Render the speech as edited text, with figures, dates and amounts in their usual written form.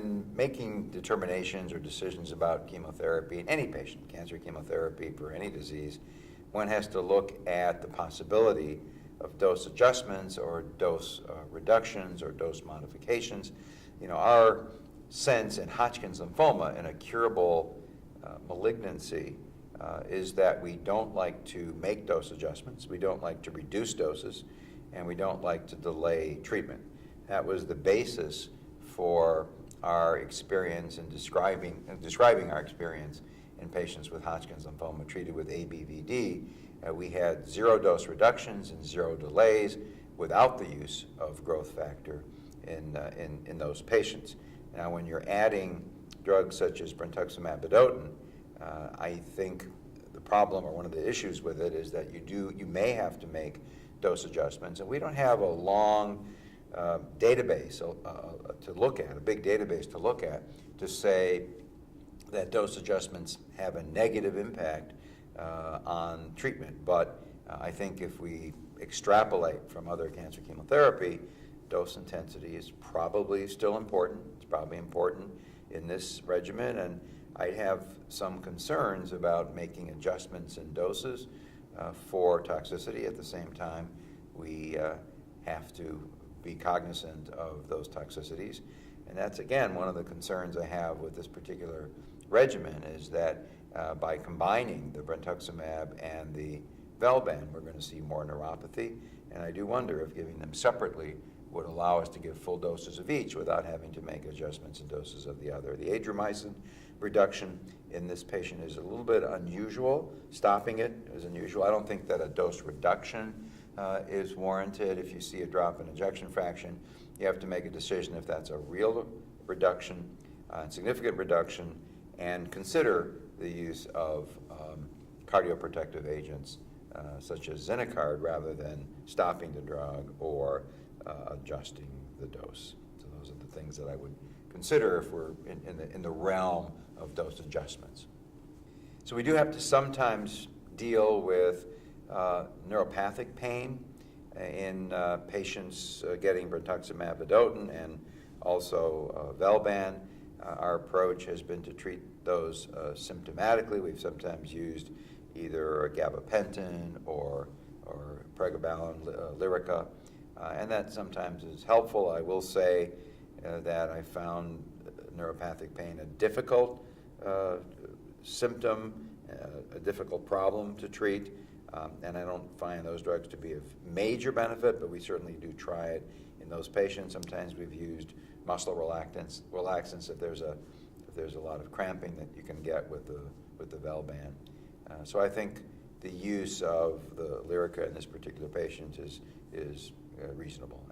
when making determinations or decisions about chemotherapy in any patient, cancer chemotherapy for any disease, one has to look at the possibility of dose adjustments or dose reductions or dose modifications. You know, our sense in Hodgkin's lymphoma, in a curable malignancy, is that we don't like to make dose adjustments, we don't like to reduce doses, and we don't like to delay treatment. That was the basis for our experience in describing our experience in patients with Hodgkin's lymphoma treated with ABVD. We had 0 dose reductions and 0 delays without the use of growth factor in those patients. Now, when you're adding drugs such as brentuximab vedotin, I think the problem, or one of the issues with it, is that you may have to make dose adjustments, and we don't have a long database to look at, a big database to look at, to say that dose adjustments have a negative impact on treatment. But I think if we extrapolate from other cancer chemotherapy, dose intensity is probably still important. It's probably important in this regimen, and I have some concerns about making adjustments in doses for toxicity. At the same time, we have to be cognizant of those toxicities. And that's, again, one of the concerns I have with this particular regimen, is that by combining the brentuximab and the Velban, we're going to see more neuropathy. And I do wonder if giving them separately would allow us to give full doses of each without having to make adjustments in doses of the other. The adriamycin reduction in this patient is a little bit unusual. Stopping it is unusual. I don't think that a dose reduction is warranted. If you see a drop in ejection fraction, you have to make a decision if that's a real reduction, significant reduction, and consider the use of cardioprotective agents such as Zinacard, rather than stopping the drug or adjusting the dose. So those are the things that I would consider if we're in the realm of dose adjustments. So we do have to sometimes deal with neuropathic pain in patients getting brentuximab vedotin and also Velban. Our approach has been to treat those symptomatically. We've sometimes used either gabapentin or pregabalin, Lyrica, and that sometimes is helpful. I will say that I found neuropathic pain a difficult symptom, a difficult problem to treat, and I don't find those drugs to be of major benefit, but we certainly do try it in those patients. Sometimes we've used muscle relaxants if there's a lot of cramping that you can get with the Velban. So I think the use of the Lyrica in this particular patient is reasonable.